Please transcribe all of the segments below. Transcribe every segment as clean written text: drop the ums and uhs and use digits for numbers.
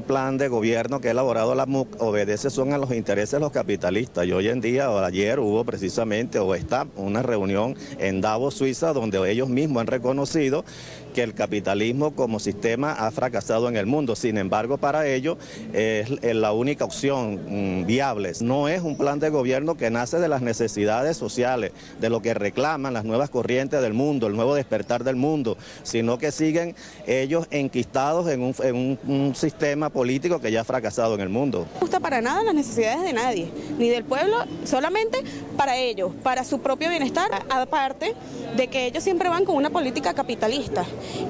plan de gobierno que ha elaborado la MUC obedece son a los intereses de los capitalistas. Y hoy en día, o ayer hubo precisamente, o está una reunión en Davos, Suiza, donde ellos mismos han reconocido que el capitalismo como sistema ha fracasado en el mundo. Sin embargo, para ello es la única opción viable. No es un plan de gobierno que nace de las necesidades sociales, de lo que reclaman las nuevas corrientes del mundo, el nuevo despertar del mundo, sino que siguen ellos enquistados en un sistema político que ya ha fracasado en el mundo. No gusta para nada las necesidades de nadie, ni del pueblo, solamente para ellos, para su propio bienestar, aparte de que ellos siempre van con una política capitalista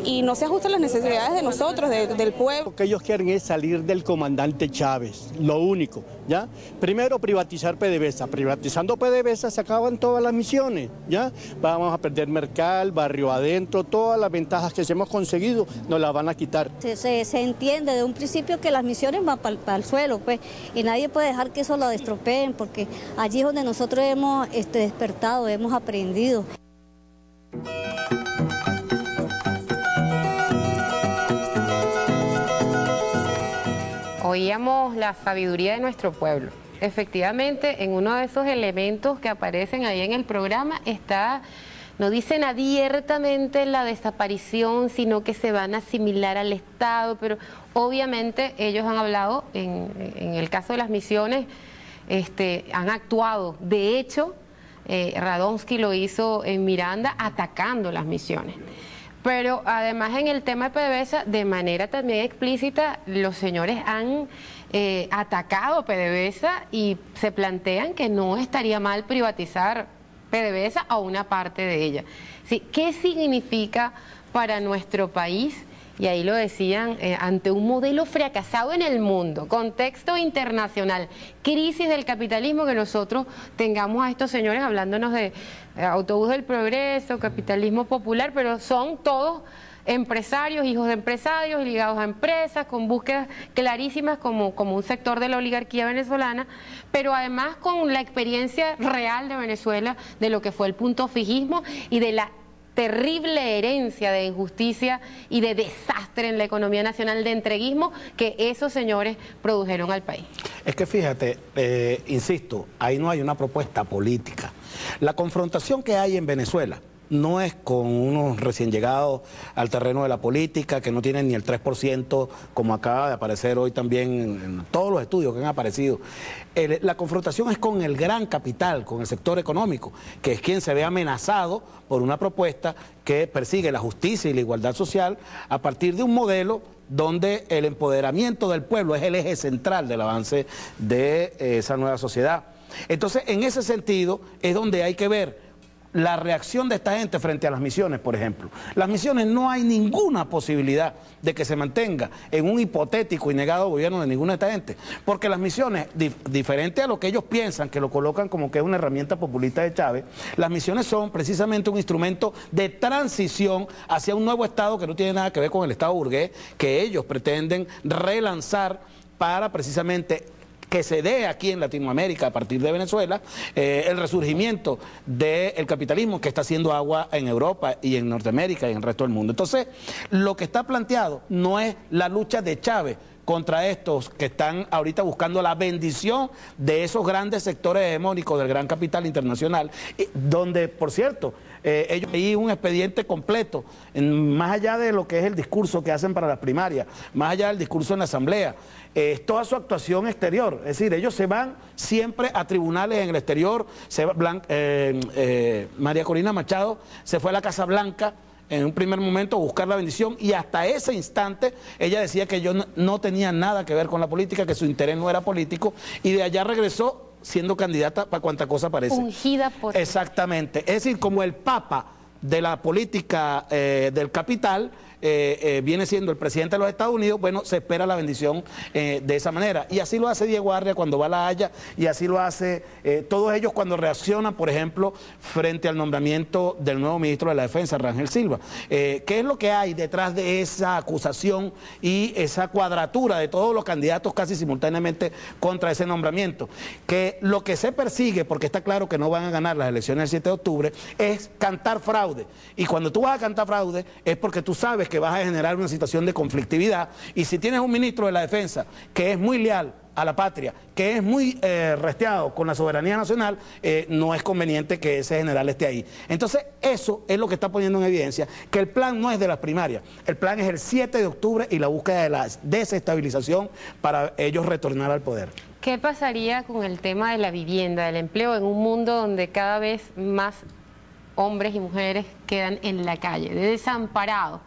y no se ajustan las necesidades de nosotros, del pueblo. Lo que ellos quieren es salir del comandante Chávez, lo único, ¿ya? Primero privatizar PDVSA, privatizando PDVSA se acaban todas las misiones, ¿ya? Vamos a perder Mercal, Barrio Adentro, todas las ventajas que hemos conseguido nos las van a quitar. Se entiende de un principio que las misiones van para el suelo, pues, y nadie puede dejar que eso lo destropeen, porque allí es donde nosotros hemos despertado, hemos aprendido. Oíamos la sabiduría de nuestro pueblo. Efectivamente, en uno de esos elementos que aparecen ahí en el programa está, no dicen abiertamente la desaparición, sino que se van a asimilar al Estado, pero obviamente ellos han hablado, en el caso de las misiones, han actuado. De hecho, Radonsky lo hizo en Miranda atacando las misiones. Pero además en el tema de PDVSA, de manera también explícita, los señores han atacado PDVSA y se plantean que no estaría mal privatizar PDVSA o una parte de ella. Sí, ¿qué significa para nuestro país? Y ahí lo decían, ante un modelo fracasado en el mundo, contexto internacional, crisis del capitalismo, que nosotros tengamos a estos señores hablándonos de autobús del progreso, capitalismo popular, pero son todos empresarios, hijos de empresarios, ligados a empresas, con búsquedas clarísimas como un sector de la oligarquía venezolana, pero además con la experiencia real de Venezuela, de lo que fue el punto fijismo y de la terrible herencia de injusticia y de desastre en la economía nacional, de entreguismo que esos señores produjeron al país. Es que fíjate, insisto, ahí no hay una propuesta política. La confrontación que hay en Venezuela no es con unos recién llegados al terreno de la política que no tienen ni el 3%, como acaba de aparecer hoy también en todos los estudios que han aparecido. La confrontación es con el gran capital, con el sector económico, que es quien se ve amenazado por una propuesta que persigue la justicia y la igualdad social a partir de un modelo donde el empoderamiento del pueblo es el eje central del avance de esa nueva sociedad. Entonces, en ese sentido es donde hay que ver la reacción de esta gente frente a las misiones, por ejemplo. Las misiones no hay ninguna posibilidad de que se mantenga en un hipotético y negado gobierno de ninguna de esta gente, porque las misiones, diferente a lo que ellos piensan, que lo colocan como que es una herramienta populista de Chávez, las misiones son precisamente un instrumento de transición hacia un nuevo Estado que no tiene nada que ver con el Estado burgués, que ellos pretenden relanzar para precisamente que se dé aquí en Latinoamérica a partir de Venezuela, el resurgimiento del capitalismo que está haciendo agua en Europa y en Norteamérica y en el resto del mundo. Entonces, lo que está planteado no es la lucha de Chávez contra estos que están ahorita buscando la bendición de esos grandes sectores hegemónicos del gran capital internacional, donde, por cierto, ellos hay un expediente completo, más allá de lo que es el discurso que hacen para las primarias, más allá del discurso en la asamblea, toda su actuación exterior, es decir, ellos se van siempre a tribunales en el exterior. María Corina Machado se fue a la Casa Blanca en un primer momento a buscar la bendición, y hasta ese instante ella decía que yo no tenía nada que ver con la política, que su interés no era político, y de allá regresó siendo candidata para cuanta cosa parece. Ungida por... Exactamente, es decir, como el papa de la política del capital, viene siendo el presidente de los Estados Unidos, bueno, se espera la bendición de esa manera. Y así lo hace Diego Arria cuando va a La Haya, y así lo hace todos ellos cuando reaccionan, por ejemplo, frente al nombramiento del nuevo ministro de la Defensa, Rangel Silva. ¿Qué es lo que hay detrás de esa acusación y esa cuadratura de todos los candidatos casi simultáneamente contra ese nombramiento? Que lo que se persigue, porque está claro que no van a ganar las elecciones del 7 de octubre, es cantar fraude. Y cuando tú vas a cantar fraude es porque tú sabes sabes que vas a generar una situación de conflictividad, y si tienes un ministro de la Defensa que es muy leal a la patria, que es muy resteado con la soberanía nacional, no es conveniente que ese general esté ahí. Entonces, eso es lo que está poniendo en evidencia, que el plan no es de las primarias, el plan es el 7 de octubre y la búsqueda de la desestabilización para ellos retornar al poder. ¿Qué pasaría con el tema de la vivienda, del empleo, en un mundo donde cada vez más hombres y mujeres quedan en la calle, desamparados?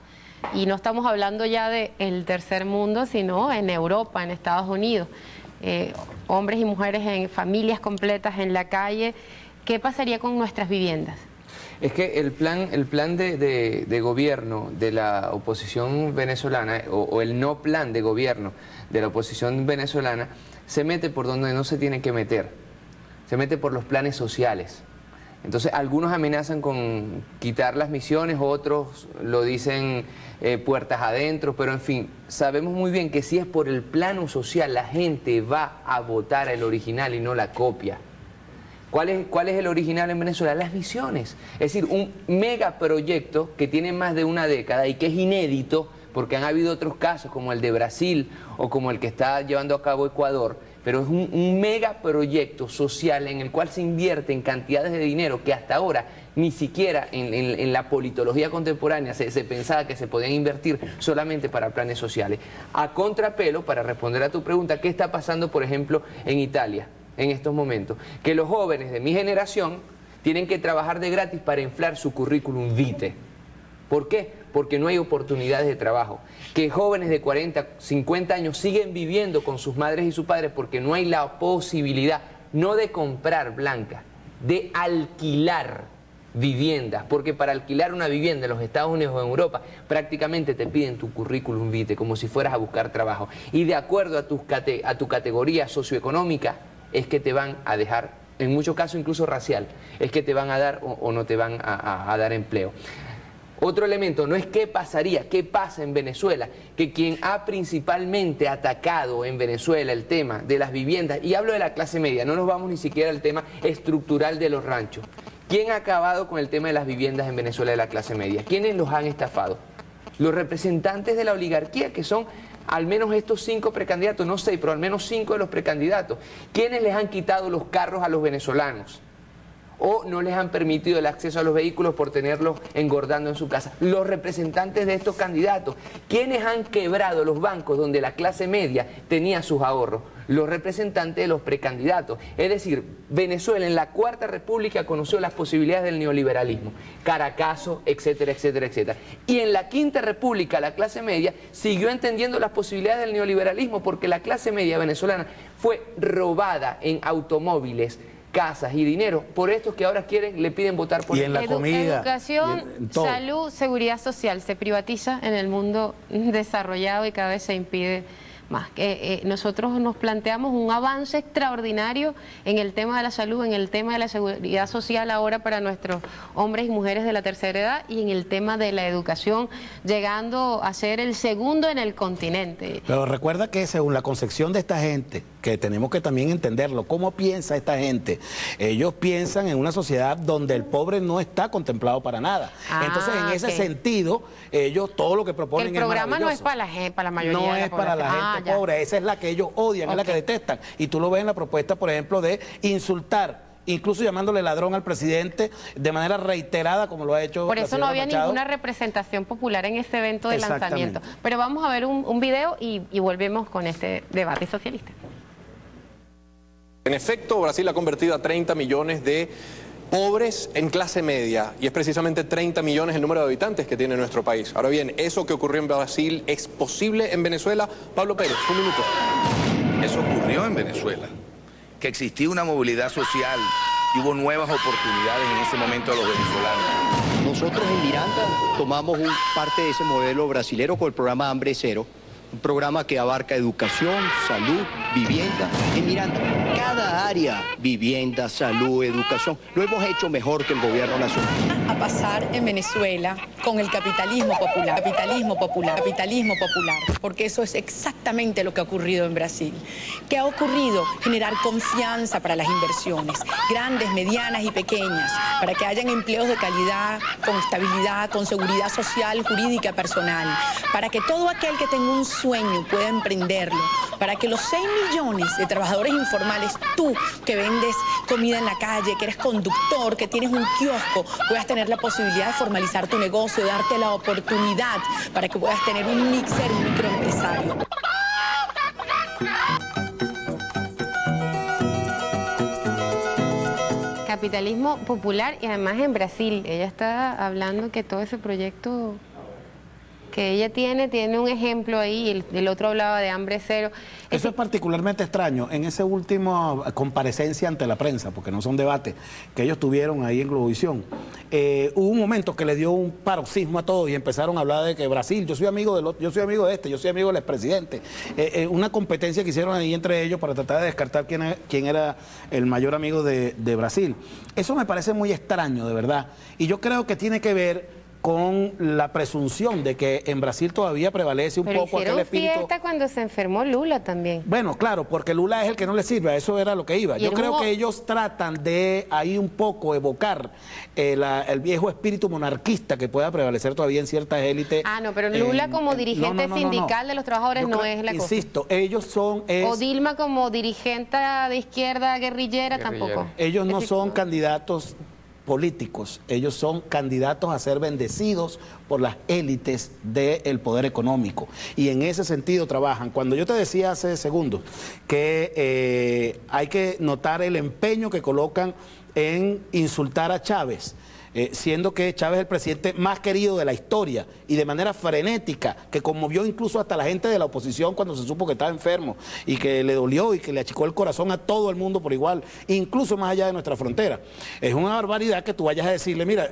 Y no estamos hablando ya del tercer mundo, sino en Europa, en Estados Unidos. Hombres y mujeres en familias completas en la calle. ¿Qué pasaría con nuestras viviendas? Es que el plan de gobierno de la oposición venezolana, o el no plan de gobierno de la oposición venezolana, se mete por donde no se tiene que meter. Se mete por los planes sociales. Entonces, algunos amenazan con quitar las misiones, otros lo dicen puertas adentro, pero en fin, sabemos muy bien que si es por el plano social, la gente va a votar el original y no la copia. ¿Cuál es el original en Venezuela? Las misiones. Es decir, un megaproyecto que tiene más de una década y que es inédito, porque han habido otros casos como el de Brasil o como el que está llevando a cabo Ecuador, pero es un megaproyecto social en el cual se invierte en cantidades de dinero que hasta ahora ni siquiera en la politología contemporánea se pensaba que se podían invertir solamente para planes sociales. A contrapelo, para responder a tu pregunta, ¿qué está pasando, por ejemplo, en Italia en estos momentos? Que los jóvenes de mi generación tienen que trabajar de gratis para inflar su currículum vitae. ¿Por qué? Porque no hay oportunidades de trabajo. Que jóvenes de 40, 50 años siguen viviendo con sus madres y sus padres porque no hay la posibilidad, no de comprar, Blanca, de alquilar viviendas. Porque para alquilar una vivienda en los Estados Unidos o en Europa, prácticamente te piden tu currículum vitae, como si fueras a buscar trabajo. Y de acuerdo a tu categoría socioeconómica, es que te van a dejar, en muchos casos incluso racial, es que te van a dar o no te van a dar empleo. Otro elemento no es qué pasaría, qué pasa en Venezuela, que quien ha principalmente atacado en Venezuela el tema de las viviendas, y hablo de la clase media, no nos vamos ni siquiera al tema estructural de los ranchos. ¿Quién ha acabado con el tema de las viviendas en Venezuela de la clase media? ¿Quiénes los han estafado? Los representantes de la oligarquía, que son al menos estos 5 precandidatos, no 6, pero al menos 5 de los precandidatos. ¿Quiénes les han quitado los carros a los venezolanos? O no les han permitido el acceso a los vehículos por tenerlos engordando en su casa. Los representantes de estos candidatos. ¿Quiénes han quebrado los bancos donde la clase media tenía sus ahorros? Los representantes de los precandidatos. Es decir, Venezuela en la Cuarta República conoció las posibilidades del neoliberalismo, Caracazo, etcétera, etcétera, etcétera. Y en la Quinta República la clase media siguió entendiendo las posibilidades del neoliberalismo, porque la clase media venezolana fue robada en automóviles, casas y dinero por estos que ahora le piden votar por y en la comida, educación, salud, seguridad social se privatiza en el mundo desarrollado y cada vez se impide más. Nosotros nos planteamos un avance extraordinario en el tema de la salud, en el tema de la seguridad social ahora para nuestros hombres y mujeres de la tercera edad, y en el tema de la educación, llegando a ser el segundo en el continente. Pero recuerda que según la concepción de esta gente, que tenemos que también entenderlo, ¿cómo piensa esta gente? Ellos piensan en una sociedad donde el pobre no está contemplado para nada. Entonces, en ese sentido, ellos todo lo que proponen es maravilloso. El programa no es para la mayoría no de la es para la gente pobre, esa es la que ellos odian, es la que detestan. Y tú lo ves en la propuesta, por ejemplo, de insultar, incluso llamándole ladrón al presidente de manera reiterada, como lo ha hecho. Por eso no había ninguna representación popular en este evento de lanzamiento. Pero vamos a ver un video y volvemos con este debate socialista. En efecto, Brasil ha convertido a 30 millones de pobres en clase media, y es precisamente 30 millones el número de habitantes que tiene nuestro país. Ahora bien, ¿eso que ocurrió en Brasil es posible en Venezuela? Pablo Pérez, un minuto. Eso ocurrió en Venezuela, que existía una movilidad social y hubo nuevas oportunidades en ese momento a los venezolanos. Nosotros en Miranda tomamos parte de ese modelo brasilero con el programa Hambre Cero, un programa que abarca educación, salud, vivienda. En Miranda, cada área, vivienda, salud, educación, lo hemos hecho mejor que el gobierno nacional. pasar en Venezuela con el capitalismo popular, capitalismo popular, capitalismo popular, porque eso es exactamente lo que ha ocurrido en Brasil. ¿Qué ha ocurrido? Generar confianza para las inversiones, grandes, medianas y pequeñas, para que hayan empleos de calidad, con estabilidad, con seguridad social, jurídica, personal, para que todo aquel que tenga un sueño pueda emprenderlo, para que los 6 millones de trabajadores informales, tú que vendes comida en la calle, que eres conductor, que tienes un kiosco, puedas tener la posibilidad de formalizar tu negocio, darte la oportunidad para que puedas tener un mixer, un microempresario. Capitalismo popular y además en Brasil. Ella está hablando que todo ese proyecto que ella tiene un ejemplo ahí, el otro hablaba de hambre cero. Eso es particularmente extraño en esa última comparecencia ante la prensa, porque no son debates que ellos tuvieron ahí en Globovisión. Hubo un momento que le dio un paroxismo a todos y empezaron a hablar de que Brasil, yo soy amigo del otro, yo soy amigo de este, yo soy amigo del expresidente. Una competencia que hicieron ahí entre ellos para tratar de descartar quién era el mayor amigo de Brasil. Eso me parece muy extraño, de verdad. Y yo creo que tiene que ver con la presunción de que en Brasil todavía prevalece un poco aquel espíritu. Pero fiesta cuando se enfermó Lula también. Bueno, claro, porque Lula es el que no le sirve, a eso era lo que iba. Yo creo que ellos tratan de ahí un poco evocar el viejo espíritu monarquista que pueda prevalecer todavía en ciertas élites. Ah, no, pero Lula como dirigente sindical de los trabajadores no es la cosa. Insisto, ellos son... O Dilma como dirigente de izquierda guerrillera tampoco. Ellos no son candidatos políticos, ellos son candidatos a ser bendecidos por las élites del poder económico y en ese sentido trabajan. Cuando yo te decía hace segundos que hay que notar el empeño que colocan en insultar a Chávez, siendo que Chávez es el presidente más querido de la historia y de manera frenética, que conmovió incluso hasta la gente de la oposición cuando se supo que estaba enfermo y que le dolió y que le achicó el corazón a todo el mundo por igual, incluso más allá de nuestra frontera. Es una barbaridad que tú vayas a decirle, mira,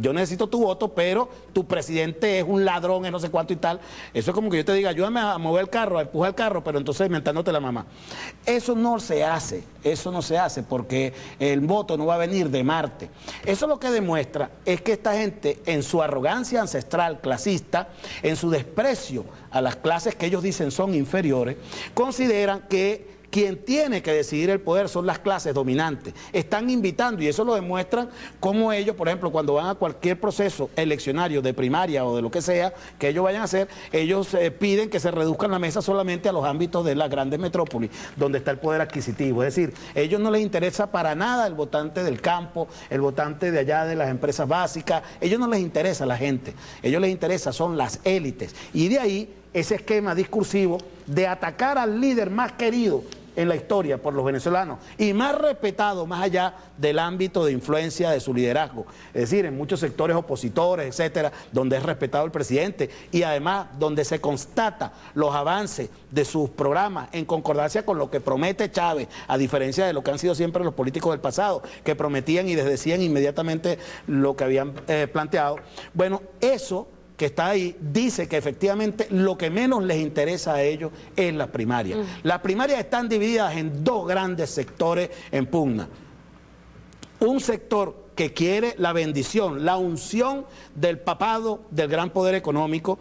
yo necesito tu voto, pero tu presidente es un ladrón, es no sé cuánto y tal. Eso es como que yo te diga, ayúdame a mover el carro, a empujar el carro, pero entonces mentándote la mamá. Eso no se hace porque el voto no va a venir de Marte. Eso es lo que demuestra es que esta gente, en su arrogancia ancestral clasista, en su desprecio a las clases que ellos dicen son inferiores, consideran que quien tiene que decidir el poder son las clases dominantes. Están invitando, y eso lo demuestran como ellos, por ejemplo, cuando van a cualquier proceso eleccionario de primaria o de lo que sea que ellos vayan a hacer, ellos piden que se reduzcan la mesa solamente a los ámbitos de las grandes metrópolis, donde está el poder adquisitivo. Es decir, a ellos no les interesa para nada el votante del campo, el votante de allá de las empresas básicas, a ellos no les interesa la gente, a ellos les interesa son las élites. Y de ahí ese esquema discursivo de atacar al líder más querido en la historia por los venezolanos y más respetado más allá del ámbito de influencia de su liderazgo, es decir, en muchos sectores opositores, etcétera, donde es respetado el presidente y además donde se constata los avances de sus programas en concordancia con lo que promete Chávez, a diferencia de lo que han sido siempre los políticos del pasado, que prometían y desdecían inmediatamente lo que habían planteado. Bueno, eso que está ahí, dice que efectivamente lo que menos les interesa a ellos es la primaria. Las primarias están divididas en dos grandes sectores en pugna. Un sector que quiere la bendición, la unción del papado del gran poder económico,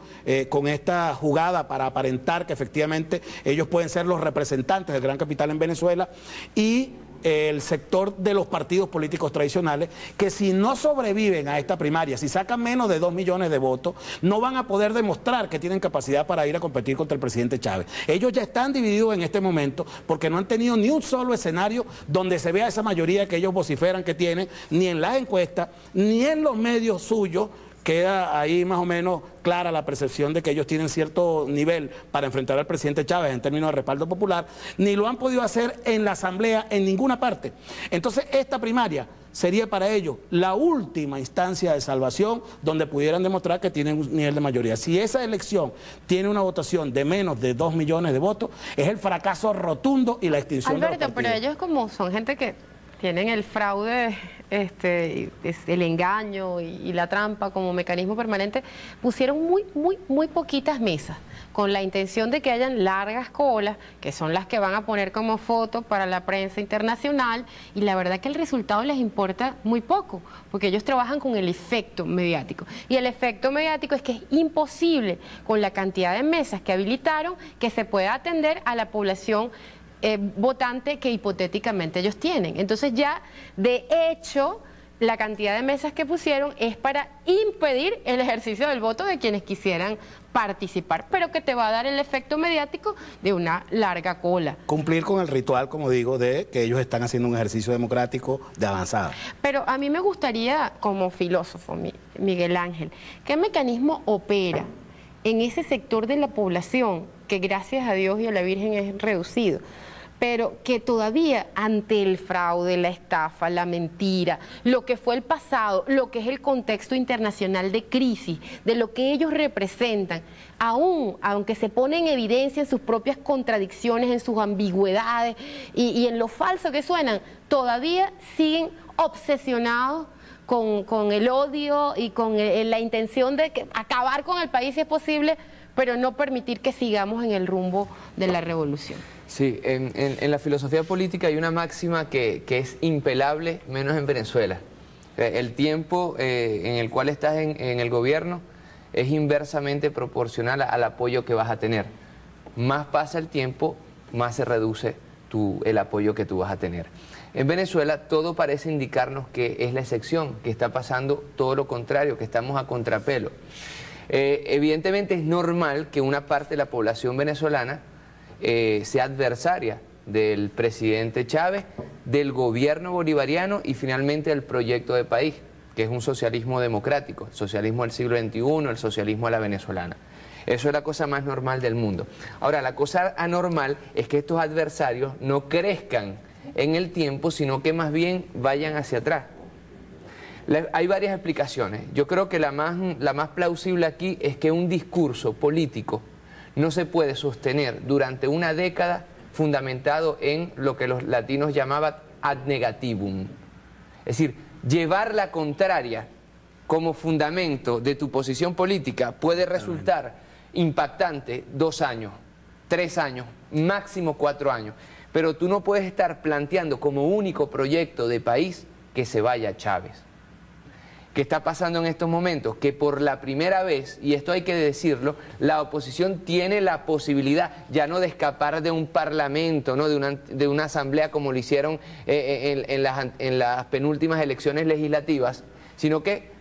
con esta jugada para aparentar que efectivamente ellos pueden ser los representantes del gran capital en Venezuela, y el sector de los partidos políticos tradicionales, que si no sobreviven a esta primaria, si sacan menos de 2 millones de votos, no van a poder demostrar que tienen capacidad para ir a competir contra el presidente Chávez. Ellos ya están divididos en este momento porque no han tenido ni un solo escenario donde se vea esa mayoría que ellos vociferan que tienen, ni en las encuestas, ni en los medios suyos. Queda ahí más o menos clara la percepción de que ellos tienen cierto nivel para enfrentar al presidente Chávez en términos de respaldo popular, ni lo han podido hacer en la Asamblea en ninguna parte. Entonces esta primaria sería para ellos la última instancia de salvación donde pudieran demostrar que tienen un nivel de mayoría. Si esa elección tiene una votación de menos de 2 millones de votos, es el fracaso rotundo y la extinción de los partidos. Pero ellos como son gente que tienen el fraude, el engaño y la trampa como mecanismo permanente, pusieron muy poquitas mesas, con la intención de que hayan largas colas, que son las que van a poner como foto para la prensa internacional, y la verdad que el resultado les importa muy poco, porque ellos trabajan con el efecto mediático. Y el efecto mediático es que es imposible, con la cantidad de mesas que habilitaron, que se pueda atender a la población votante que hipotéticamente ellos tienen. Entonces ya, de hecho, la cantidad de mesas que pusieron es para impedir el ejercicio del voto de quienes quisieran participar, pero que te va a dar el efecto mediático de una larga cola. Cumplir con el ritual, como digo, de que ellos están haciendo un ejercicio democrático de avanzada. Pero a mí me gustaría, como filósofo, Miguel Ángel, ¿qué mecanismo opera en ese sector de la población que gracias a Dios y a la Virgen es reducido, pero que todavía ante el fraude, la estafa, la mentira, lo que fue el pasado, lo que es el contexto internacional de crisis, de lo que ellos representan, aunque se pone en evidencia en sus propias contradicciones, en sus ambigüedades y en lo falso que suenan, todavía siguen obsesionados con el odio y con la intención de acabar con el país si es posible, pero no permitir que sigamos en el rumbo de la revolución? Sí, en la filosofía política hay una máxima que es impelable, menos en Venezuela. El tiempo en el cual estás en el gobierno es inversamente proporcional al apoyo que vas a tener. Más pasa el tiempo, más se reduce el apoyo que tú vas a tener. En Venezuela todo parece indicarnos que es la excepción, que está pasando todo lo contrario, que estamos a contrapelo. Evidentemente es normal que una parte de la población venezolana sea adversaria del presidente Chávez, del gobierno bolivariano y finalmente del proyecto de país, que es un socialismo democrático, el socialismo del siglo XXI, el socialismo a la venezolana. Eso es la cosa más normal del mundo. Ahora, la cosa anormal es que estos adversarios no crezcan en el tiempo, sino que más bien vayan hacia atrás. Hay varias explicaciones. Yo creo que la más plausible aquí es que un discurso político no se puede sostener durante una década fundamentado en lo que los latinos llamaban ad negativum. Es decir, llevar la contraria como fundamento de tu posición política puede resultar impactante 2 años, 3 años, máximo 4 años. Pero tú no puedes estar planteando como único proyecto de país que se vaya Chávez. ¿Qué está pasando en estos momentos? Que por la primera vez, y esto hay que decirlo, la oposición tiene la posibilidad ya no de escapar de un parlamento, ¿no? de una asamblea como lo hicieron en las penúltimas elecciones legislativas, sino que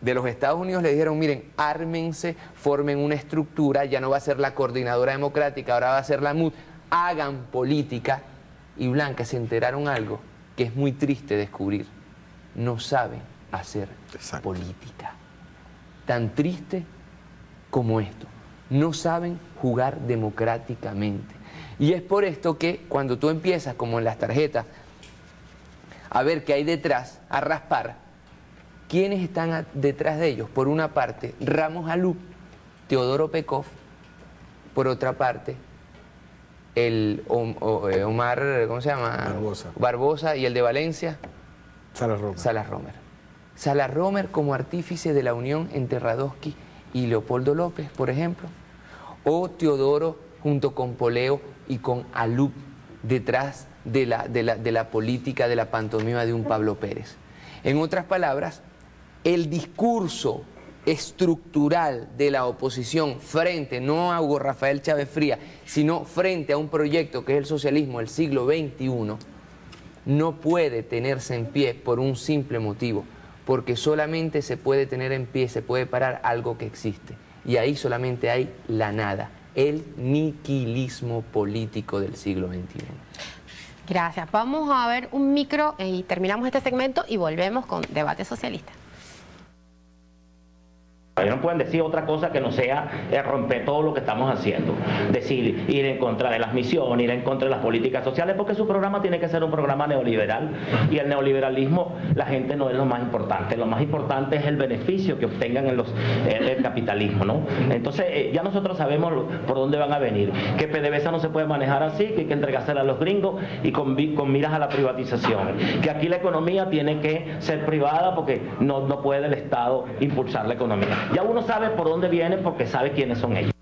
de los Estados Unidos le dijeron, miren, ármense, formen una estructura, ya no va a ser la coordinadora democrática, ahora va a ser la MUD, hagan política. Y Blanca, se enteraron algo que es muy triste descubrir, no saben hacer política. Tan triste como esto. No saben jugar democráticamente. Y es por esto que cuando tú empiezas, como en las tarjetas, a ver qué hay detrás, a raspar, ¿quiénes están detrás de ellos? Por una parte, Ramos Alup, Teodoro Pekov, por otra parte, el Omar, ¿cómo se llama? Barbosa, y el de Valencia, Salas Romer. Salas Romer como artífice de la unión entre Radosky y Leopoldo López, por ejemplo, o Teodoro junto con Poleo y con Alup detrás de la política, de la pantomima de un Pablo Pérez. En otras palabras, el discurso estructural de la oposición frente, no a Hugo Rafael Chávez Frías, sino frente a un proyecto que es el socialismo del siglo XXI, no puede tenerse en pie por un simple motivo, porque solamente se puede tener en pie, se puede parar algo que existe, y ahí solamente hay la nada, el niquilismo político del siglo XXI. Gracias. Vamos a ver un micro y terminamos este segmento y volvemos con Debate Socialista. Ellos no pueden decir otra cosa que no sea romper todo lo que estamos haciendo. Decir, ir en contra de las misiones, ir en contra de las políticas sociales, porque su programa tiene que ser un programa neoliberal, y el neoliberalismo, la gente no es lo más importante. Lo más importante es el beneficio que obtengan en el capitalismo, ¿no? Entonces, ya nosotros sabemos por dónde van a venir, que PDVSA no se puede manejar así, que hay que entregársela a los gringos y con miras a la privatización, que aquí la economía tiene que ser privada porque no puede el Estado impulsar la economía. Ya uno sabe por dónde viene porque sabe quiénes son ellos.